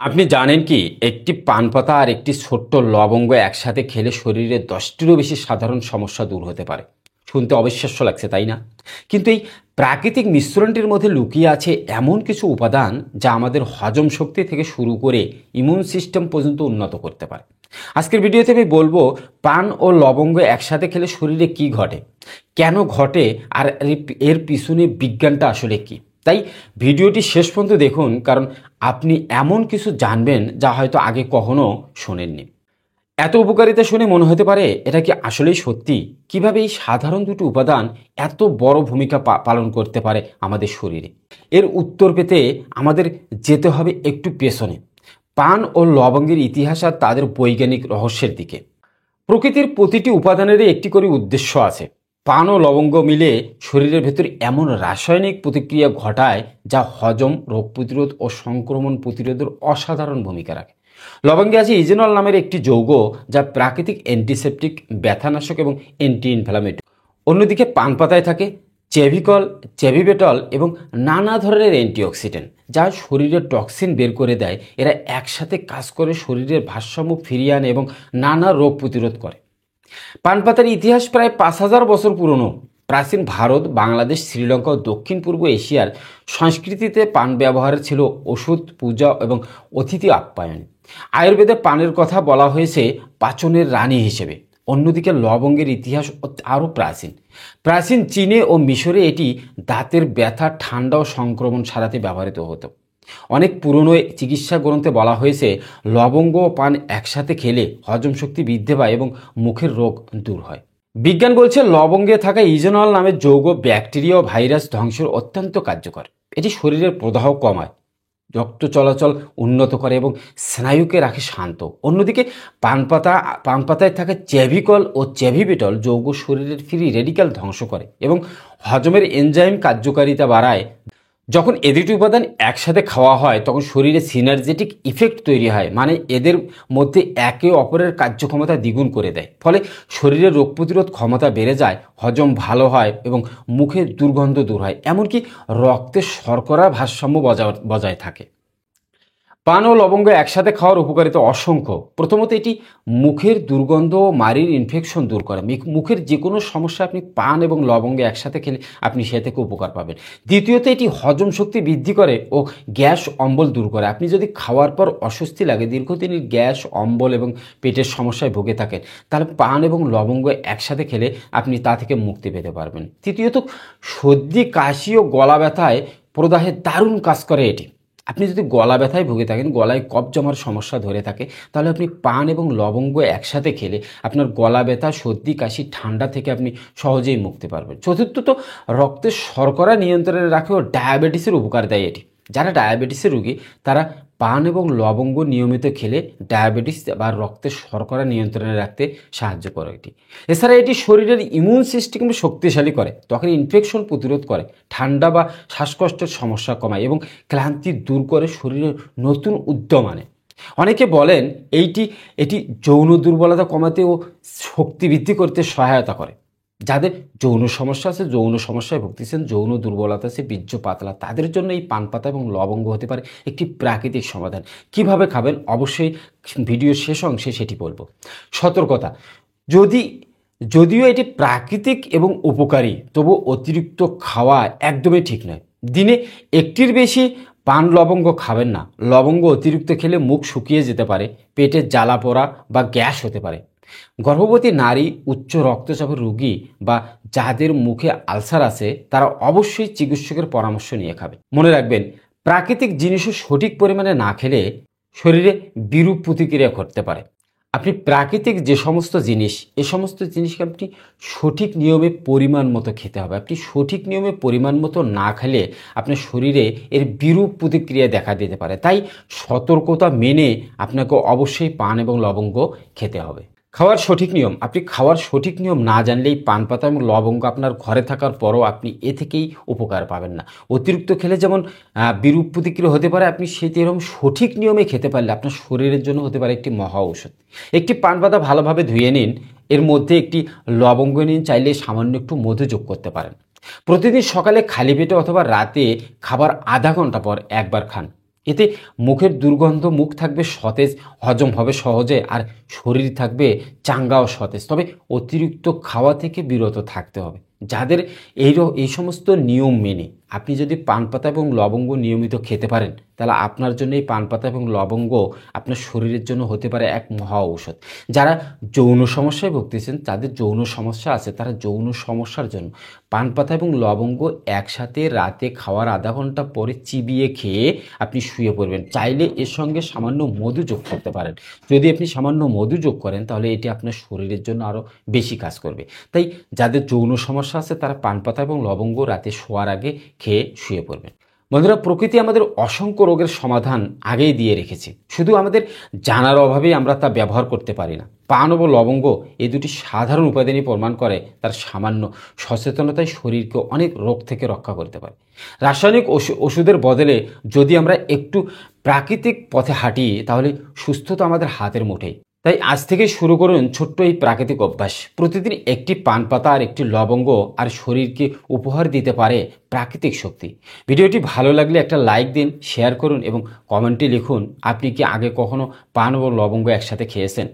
আপনি জানেন কি একটি পান পাতা আর একটি ছোট্ট লবঙ্গ একসাথে খেলে শরীরে 10টিরও বেশি সাধারণ সমস্যা দূর হতে পারে। শুনতে অবিশ্বাস্য লাগছে, তাই না? কিন্তু এই প্রাকৃতিক মিশ্রণটির মধ্যে লুকিয়ে আছে এমন কিছু উপাদান যা আমাদের হজম শক্তি থেকে শুরু করে ইমিউন সিস্টেম পর্যন্ত উন্নত করতে পারে। আজকের ভিডিওতে আমি বলবো পান ও লবঙ্গ একসাথে খেলে শরীরে কি ঘটে, কেন ঘটে, আর এর পিছনে বিজ্ঞানটা আসলে কি। তাই ভিডিওটি শেষ পর্যন্ত দেখুন, কারণ আপনি এমন কিছু জানবেন যা হয়তো আগে কখনো শোনেননি। এত উপকারিতা শুনে মনে হতে পারে এটা কি আসলেই সত্যি? কিভাবে এই সাধারণ দুটি উপাদান এত বড় ভূমিকা পালন করতে পারে আমাদের শরীরে? এর উত্তর পেতে আমাদের যেতে হবে একটু পেছনে, পান ও লবঙ্গের ইতিহাস আর তাদের বৈজ্ঞানিক রহস্যের দিকে। প্রকৃতির প্রতিটি উপাদানেরই একটি করে উদ্দেশ্য আছে। পান ও লবঙ্গ মিলে শরীরের ভেতর এমন রাসায়নিক প্রতিক্রিয়া ঘটায় যা হজম, রোগ প্রতিরোধ ও সংক্রমণ প্রতিরোধের অসাধারণ ভূমিকা রাখে। লবঙ্গে আছে ইজেনল নামের একটি যৌগ যা প্রাকৃতিক অ্যান্টিসেপটিক, ব্যথানাশক এবং অ্যান্টি ইনফ্লামেটরি। অন্যদিকে পান পাতায় থাকে চেভিকল, চেভিবেটল এবং নানা ধরনের অ্যান্টিঅক্সিডেন্ট যা শরীরের টক্সিন বের করে দেয়। এরা একসাথে কাজ করে শরীরের ভারসাম্য ফিরিয়ে আনে এবং নানা রোগ প্রতিরোধ করে। পান পাতার ইতিহাস প্রায় 5,000 বছর পুরনো। প্রাচীন ভারত, বাংলাদেশ, শ্রীলঙ্কা ও দক্ষিণ পূর্ব এশিয়ার সংস্কৃতিতে পান ব্যবহার ছিল ওষুধ, পূজা এবং অতিথি আপ্যায়ন। আয়ুর্বেদে পানের কথা বলা হয়েছে পাচনের রানী হিসেবে। অন্যদিকে লবঙ্গের ইতিহাস আরও প্রাচীন। প্রাচীন চীনে ও মিশরে এটি দাঁতের ব্যথা, ঠান্ডা ও সংক্রমণ সারাতে ব্যবহৃত হতো। অনেক পুরনো চিকিৎসা গ্রন্থে বলা হয়েছে লবঙ্গ ও পান একসাথে খেলে হজম শক্তি বৃদ্ধি পায় এবং মুখের রোগ দূর হয়। বিজ্ঞান বলছে লবঙ্গে থাকা ইজেনল নামের যৌগ ব্যাকটেরিয়া ও ভাইরাস ধ্বংসের অত্যন্ত কার্যকর। এটি শরীরের প্রদাহ কমায়, রক্ত চলাচল উন্নত করে এবং স্নায়ুকে রাখে শান্ত। অন্যদিকে পান পাতায় থাকা চেভিকল ও চেভিবেটল যৌগ শরীরের ফ্রি রেডিক্যাল ধ্বংস করে এবং হজমের এনজাইম কার্যকারিতা বাড়ায়। যখন এ দুটি উপাদান একসাথে খাওয়া হয় তখন শরীরে সিনার্জেটিক ইফেক্ট তৈরি হয়, মানে এদের মধ্যে একে অপরের কার্যক্ষমতা দ্বিগুণ করে দেয়। ফলে শরীরের রোগ প্রতিরোধ ক্ষমতা বেড়ে যায়, হজম ভালো হয় এবং মুখের দুর্গন্ধ দূর হয়, এমনকি রক্তের শর্করার ভারসাম্য বজায় থাকে। পান ও লবঙ্গ একসাথে খাওয়ার উপকারিতা অসংখ্য। প্রথমত, এটি মুখের দুর্গন্ধ ও মাড়ির ইনফেকশন দূর করে। মুখের যে কোনো সমস্যা আপনি পান এবং লবঙ্গ একসাথে খেলে আপনি সে থেকে উপকার পাবেন। দ্বিতীয়ত, এটি হজম শক্তি বৃদ্ধি করে ও গ্যাস অম্বল দূর করে। আপনি যদি খাওয়ার পর অস্বস্তি লাগে, দীর্ঘদিনের গ্যাস, অম্বল এবং পেটের সমস্যায় ভুগে থাকেন, তাহলে পান এবং লবঙ্গ একসাথে খেলে আপনি তা থেকে মুক্তি পেতে পারবেন। তৃতীয়ত, সর্দি, কাশি ও গলা ব্যথায় প্রদাহে দারুণ কাজ করে এটি। আপনি যদি গলা ব্যথায় ভুগে থাকেন, গলায় কফ জমার সমস্যা ধরে থাকে, তাহলে আপনি পান এবং লবঙ্গ একসাথে খেলে আপনার গলা ব্যথা, সর্দি, কাশি, ঠান্ডা থেকে আপনি সহজেই মুক্তি পারবেন। চতুর্থত, রক্তের শর্করা নিয়ন্ত্রণে রাখে ও ডায়াবেটিসের উপকার দেয় এটি। যারা ডায়াবেটিসের রোগী তারা পান এবং লবঙ্গ নিয়মিত খেলে ডায়াবেটিস বা রক্তের শর্করা নিয়ন্ত্রণে রাখতে সাহায্য করে এটি। এছাড়া এটি শরীরের ইমিউন সিস্টেমকে শক্তিশালী করে, ত্বকের ইনফেকশন প্রতিরোধ করে, ঠান্ডা বা শ্বাসকষ্টের সমস্যা কমায় এবং ক্লান্তি দূর করে, শরীরের নতুন উদ্যম আনে। অনেকে বলেন এটি যৌন দুর্বলতা কমাতে ও শক্তি বৃদ্ধি করতে সহায়তা করে। যাদের যৌন সমস্যা আছে, যৌন সমস্যায় ভুগতেছেন, যৌন দুর্বলতা আছে, বীর্য পাতলা, তাদের জন্য এই পান পাতা এবং লবঙ্গ হতে পারে একটি প্রাকৃতিক সমাধান। কিভাবে খাবেন অবশ্যই ভিডিওর শেষ অংশে সেটি বলবো। সতর্কতা, যদিও এটি প্রাকৃতিক এবং উপকারী, তবু অতিরিক্ত খাওয়া একদমই ঠিক নয়। দিনে একটির বেশি পান লবঙ্গ খাবেন না। লবঙ্গ অতিরিক্ত খেলে মুখ শুকিয়ে যেতে পারে, পেটে জ্বালা পোড়া বা গ্যাস হতে পারে। গর্ভবতী নারী, উচ্চ রক্তচাপের রোগী বা যাদের মুখে আলসার আছে তারা অবশ্যই চিকিৎসকের পরামর্শ নিয়ে খাবেন। মনে রাখবেন, প্রাকৃতিক জিনিসও সঠিক পরিমাণে না খেলে শরীরে বিরূপ প্রতিক্রিয়া ঘটতে পারে। আপনি প্রাকৃতিক যে সমস্ত জিনিস, এ সমস্ত জিনিসকে আপনি সঠিক নিয়মে পরিমাণ মতো খেতে হবে। আপনি সঠিক নিয়মে পরিমাণ মতো না খেলে আপনার শরীরে এর বিরূপ প্রতিক্রিয়া দেখা দিতে পারে। তাই সতর্কতা মেনে আপনাকে অবশ্যই পান এবং লবঙ্গ খেতে হবে। খাওয়ার সঠিক নিয়ম, আপনি খাওয়ার সঠিক নিয়ম না জানলেই পান পাতা এবং লবঙ্গ আপনার ঘরে থাকার পরও আপনি এ থেকেই উপকার পাবেন না। অতিরিক্ত খেলে যেমন বিরূপ প্রতিক্রিয়া হতে পারে, আপনি সেটি এরকম সঠিক নিয়মে খেতে পারলে আপনার শরীরের জন্য হতে পারে একটি মহা ঔষধ। একটি পান পাতা ভালোভাবে ধুয়ে নিন, এর মধ্যে একটি লবঙ্গ নিন, চাইলে সামান্য একটু মধু যোগ করতে পারেন। প্রতিদিন সকালে খালি পেটে অথবা রাতে খাবার আধা ঘন্টা পর একবার খান। এতে মুখের দুর্গন্ধ, মুখ থাকবে সতেজ, হজম হবে সহজে, আর শরীর থাকবে চাঙ্গা ও সতেজ। তবে অতিরিক্ত খাওয়া থেকে বিরত থাকতে হবে। যাদের এই সমস্ত নিয়ম মেনে আপনি যদি পান পাতা এবং লবঙ্গ নিয়মিত খেতে পারেন, তাহলে আপনার জন্য এই পান পাতা এবং লবঙ্গ আপনার শরীরের জন্য হতে পারে এক মহা ঔষধ। যারা যৌন সমস্যায় ভুগতেছেন, যাদের যৌন সমস্যা আছে, তারা যৌন সমস্যার জন্য পান পাতা এবং লবঙ্গ একসাথে রাতে খাওয়ার আধা ঘন্টা পরে চিবিয়ে খেয়ে আপনি শুয়ে পড়বেন। চাইলে এর সঙ্গে সামান্য মধু যোগ করতে পারেন। যদি আপনি সামান্য মধু যোগ করেন, তাহলে এটি আপনার শরীরের জন্য আরও বেশি কাজ করবে। তাই যাদের যৌন সমস্যা আছে, তারা পান পাতা এবং লবঙ্গ রাতে শোয়ার আগে খেয়ে শুয়ে পড়বেন। বন্ধুরা, প্রকৃতি আমাদের অসংখ্য রোগের সমাধান আগেই দিয়ে রেখেছে, শুধু আমাদের জানার অভাবেই আমরা তা ব্যবহার করতে পারি না। পান ও লবঙ্গ এই দুটি সাধারণ উপাদানই প্রমাণ করে তার সামান্য সচেতনতায় শরীরকে অনেক রোগ থেকে রক্ষা করতে পারে। রাসায়নিক ওষুধের বদলে যদি আমরা একটু প্রাকৃতিক পথে হাঁটি, তাহলে সুস্থতা আমাদের হাতের মুঠোয়। তাই আজ থেকে শুরু করুন ছোট্ট এই প্রাকৃতিক অভ্যাস। প্রতিদিন একটি পান পাতা আর একটি লবঙ্গ আর শরীরকে উপহার দিতে পারে প্রাকৃতিক শক্তি। ভিডিওটি ভালো লাগলে একটা লাইক দিন, শেয়ার করুন এবং কমেন্টে লিখুন আপনি কি আগে কখনো পান ও লবঙ্গ একসাথে খেয়েছেন।